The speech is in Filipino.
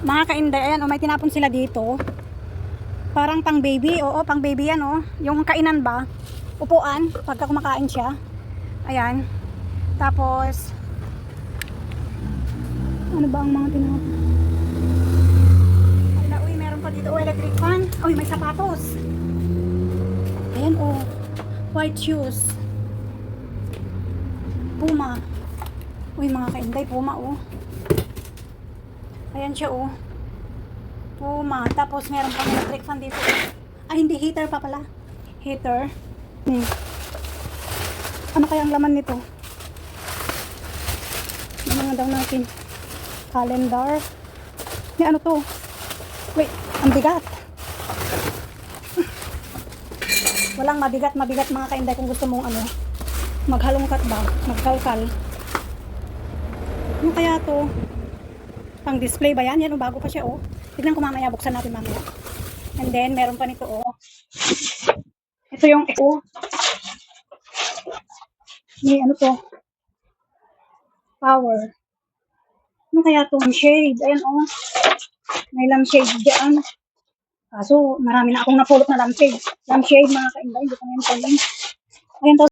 Mga kainday, ayan, may tinapon sila dito. Parang pang baby, oo, pang baby yan, yung kainan ba, upuan, pagka kumakain siya. Ayan. Tapos, ano ba ang mga tinapon? Ala, uy, meron pa dito, electric fan. Uy, may sapatos. Ayan, white shoes. Puma. Uy, mga kainday, Puma, Ayan siya, Puma. Tapos meron pang electric fan dito. Ay, hindi, heater pa pala. Heater. Ano kaya ang laman nito? Ano nga daw natin? Calendar. May ano to? Wait, ang bigat. Walang mabigat mga kainday kung gusto mong maghalongkat ba? Magkalkal. Ano kaya to? Pang display ba yan? Yan, bago pa siya, Tignan ko mamaya, buksan natin mamaya. And then, meron pa nito, Ito yung, may ano to? Power. Ano kaya to? Lampshade. Ayan, may lampshade dyan. Kaso, marami na akong napulot na lampshade. Lampshade, mga kainday. Hindi ko na yung pagin. Ayan to.